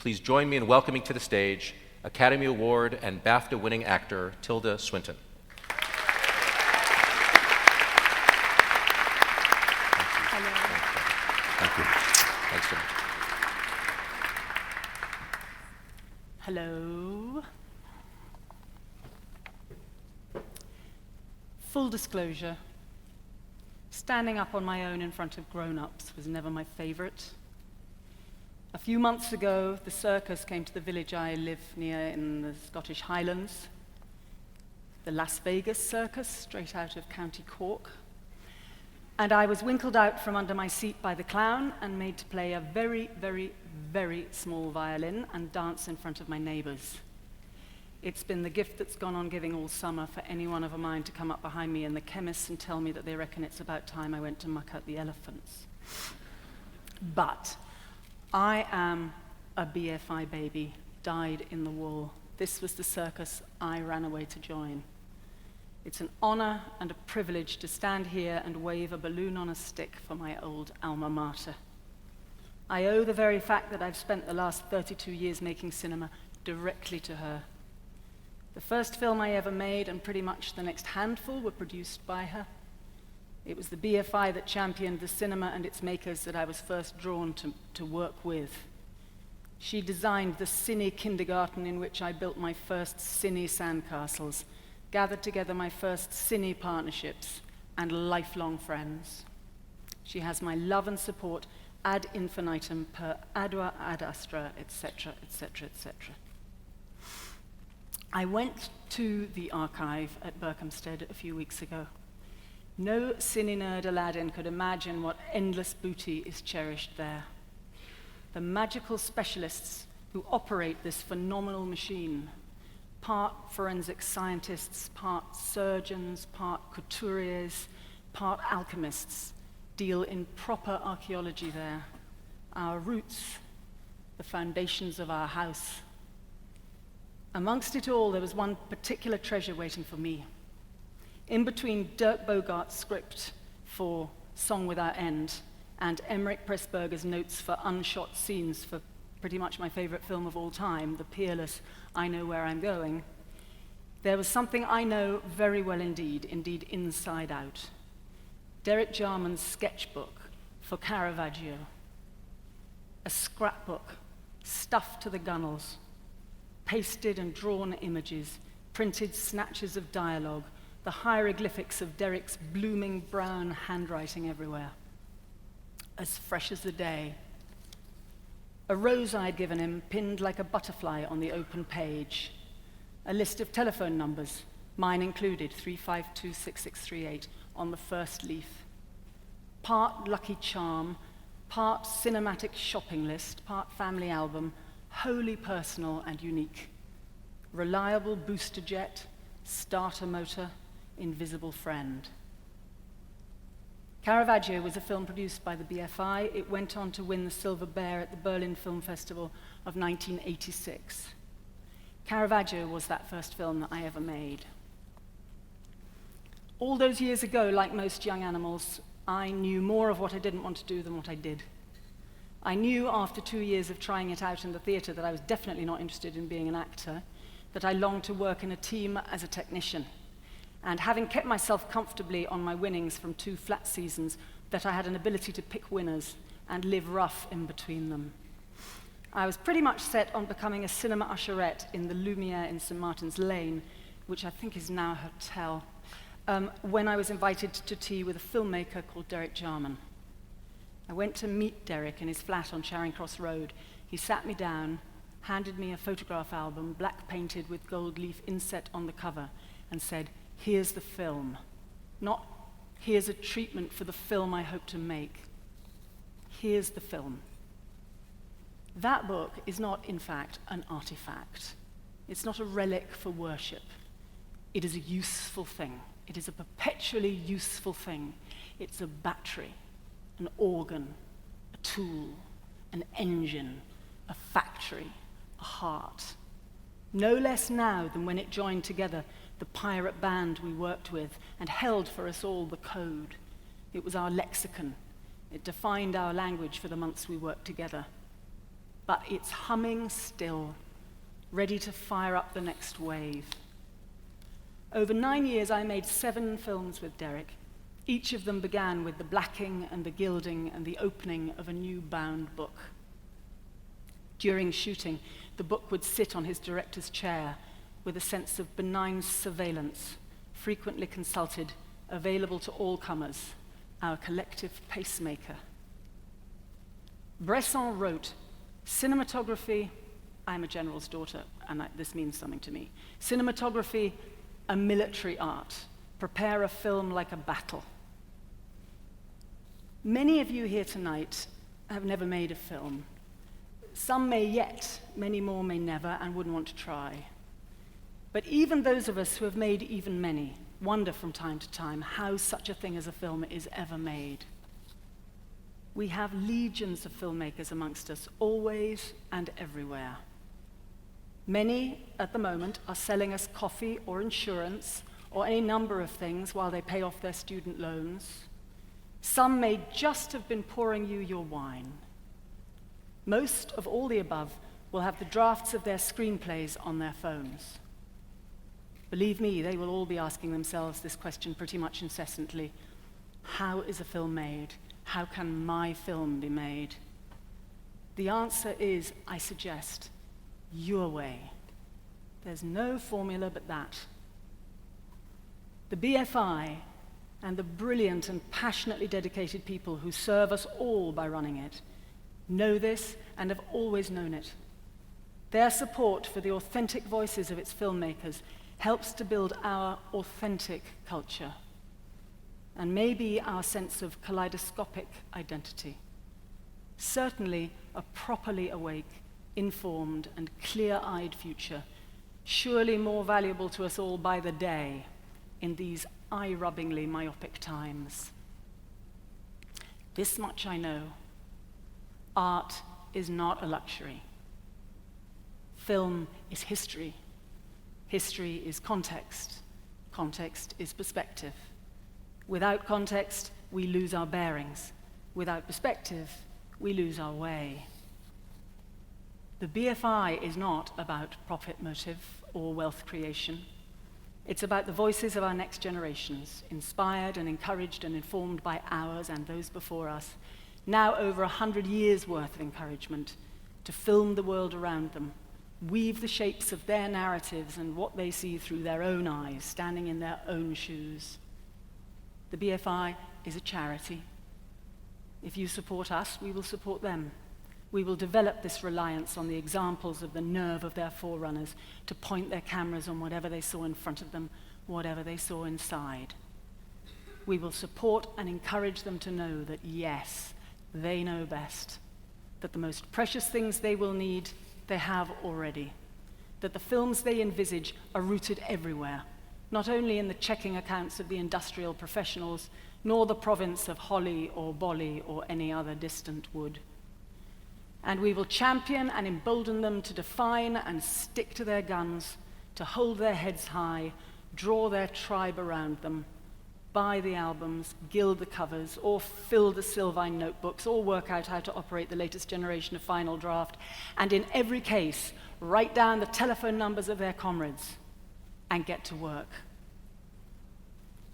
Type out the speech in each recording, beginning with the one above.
Please join me in welcoming to the stage Academy Award and BAFTA-winning actor Tilda Swinton. Thank you. Thanks so much. Hello. Full disclosure, standing up on my own in front of grown-ups was never my favorite. A few months ago, the circus came to the village I live near in the Scottish Highlands, the Las Vegas Circus, straight out of County Cork. And I was winkled out from under my seat by the clown and made to play a very, very, very small violin and dance in front of my neighbors. It's been the gift that's gone on giving all summer for anyone of a mind to come up behind me in the chemists and tell me that they reckon it's about time I went to muck out the elephants. But I am a BFI baby, dyed in the wool. This was the circus I ran away to join. It's an honor and a privilege to stand here and wave a balloon on a stick for my old alma mater. I owe the very fact that I've spent the last 32 years making cinema directly to her. The first film I ever made, and pretty much the next handful, were produced by her. It was the BFI that championed the cinema and its makers that I was first drawn to work with. She designed the cine kindergarten in which I built my first cine sandcastles, gathered together my first cine partnerships, and lifelong friends. She has my love and support ad infinitum per ardua ad astra, etc., etc., etc. I went to the archive at Berkhamsted a few weeks ago. No cine nerd Aladdin could imagine what endless booty is cherished there. The magical specialists who operate this phenomenal machine, part forensic scientists, part surgeons, part couturiers, part alchemists, deal in proper archaeology there. Our roots, the foundations of our house. Amongst it all, there was one particular treasure waiting for me. In between Dirk Bogart's script for Song Without End and Emmerich Pressburger's notes for unshot scenes for pretty much my favorite film of all time, the peerless I Know Where I'm Going, there was something I know very well indeed inside out. Derek Jarman's sketchbook for Caravaggio. A scrapbook stuffed to the gunnels, pasted and drawn images, printed snatches of dialogue, the hieroglyphics of Derek's blooming brown handwriting everywhere. As fresh as the day. A rose I'd given him pinned like a butterfly on the open page. A list of telephone numbers, mine included, 3526638, on the first leaf. Part lucky charm, part cinematic shopping list, part family album, wholly personal and unique. Reliable booster jet, starter motor, invisible friend. Caravaggio was a film produced by the BFI. It went on to win the Silver Bear at the Berlin Film Festival of 1986. Caravaggio was that first film that I ever made. All those years ago, like most young animals, I knew more of what I didn't want to do than what I did. I knew after 2 years of trying it out in the theatre that I was definitely not interested in being an actor, that I longed to work in a team as a technician. And having kept myself comfortably on my winnings from 2 flat seasons, that I had an ability to pick winners and live rough in between them. I was pretty much set on becoming a cinema usherette in the Lumiere in St. Martin's Lane, which I think is now a hotel, when I was invited to tea with a filmmaker called Derek Jarman. I went to meet Derek in his flat on Charing Cross Road. He sat me down, handed me a photograph album, black painted with gold leaf inset on the cover, and said, "Here's the film." Not, "Here's a treatment for the film I hope to make." Here's the film. That book is not, in fact, an artifact. It's not a relic for worship. It is a useful thing. It is a perpetually useful thing. It's a battery, an organ, a tool, an engine, a factory, a heart. No less now than when it joined together the pirate band we worked with and held for us all the code. It was our lexicon. It defined our language for the months we worked together. but it's humming still, ready to fire up the next wave. Over 9 years, I made 7 films with Derek. Each of them began with the blacking and the gilding and the opening of a new bound book. During shooting, the book would sit on his director's chair with a sense of benign surveillance, frequently consulted, available to all comers, our collective pacemaker. Bresson wrote, "Cinematography," I'm a general's daughter, and this means something to me. "Cinematography, a military art. Prepare a film like a battle." Many of you here tonight have never made a film. Some may yet, many more may never, and wouldn't want to try. But even those of us who have made even many wonder from time to time how such a thing as a film is ever made. We have legions of filmmakers amongst us, always and everywhere. Many, at the moment, are selling us coffee or insurance or any number of things while they pay off their student loans. Some may just have been pouring you your wine. Most of all the above will have the drafts of their screenplays on their phones. Believe me, they will all be asking themselves this question pretty much incessantly. How is a film made? How can my film be made? The answer is, I suggest, your way. There's no formula but that. The BFI and the brilliant and passionately dedicated people who serve us all by running it know this and have always known it. Their support for the authentic voices of its filmmakers helps to build our authentic culture, and maybe our sense of kaleidoscopic identity. Certainly a properly awake, informed, and clear-eyed future, surely more valuable to us all by the day in these eye-rubbingly myopic times. This much I know. Art is not a luxury. Film is history. History is context. Context is perspective. Without context, we lose our bearings. Without perspective, we lose our way. The BFI is not about profit motive or wealth creation. It's about the voices of our next generations, inspired and encouraged and informed by ours and those before us, now over 100 years' worth of encouragement to film the world around them, weave the shapes of their narratives and what they see through their own eyes, standing in their own shoes. The BFI is a charity. If you support us, we will support them. We will develop this reliance on the examples of the nerve of their forerunners to point their cameras on whatever they saw in front of them, whatever they saw inside. We will support and encourage them to know that, yes, they know best, that the most precious things they will need, they have already, that the films they envisage are rooted everywhere, not only in the checking accounts of the industrial professionals, nor the province of Holly or Bolly or any other distant wood. And we will champion and embolden them to define and stick to their guns, to hold their heads high, draw their tribe around them, buy the albums, gild the covers, or fill the Sylvine notebooks, or work out how to operate the latest generation of Final Draft, and in every case, write down the telephone numbers of their comrades and get to work.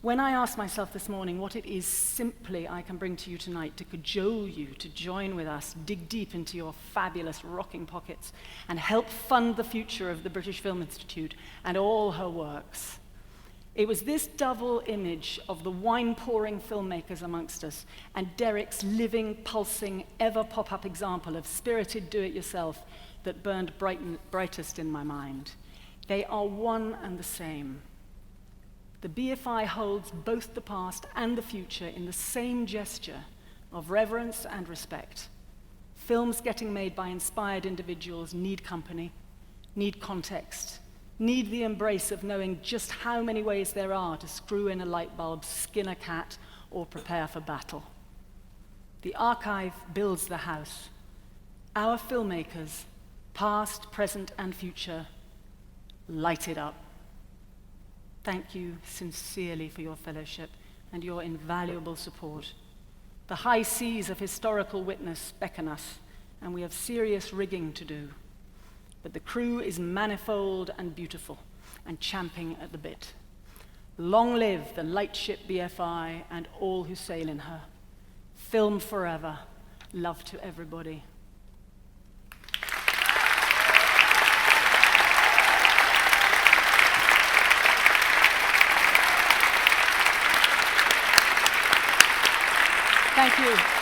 When I asked myself this morning what it is simply I can bring to you tonight to cajole you to join with us, dig deep into your fabulous rocking pockets, and help fund the future of the British Film Institute and all her works, it was this double image of the wine-pouring filmmakers amongst us and Derek's living, pulsing, ever pop-up example of spirited do-it-yourself that burned brightest in my mind. They are one and the same. The BFI holds both the past and the future in the same gesture of reverence and respect. Films getting made by inspired individuals need company, need context, need the embrace of knowing just how many ways there are to screw in a light bulb, skin a cat, or prepare for battle. The archive builds the house. Our filmmakers, past, present, and future, light it up. Thank you sincerely for your fellowship and your invaluable support. The high seas of historical witness beckon us, and we have serious rigging to do. But the crew is manifold and beautiful, and champing at the bit. Long live the lightship BFI and all who sail in her. Film forever. Love to everybody. Thank you.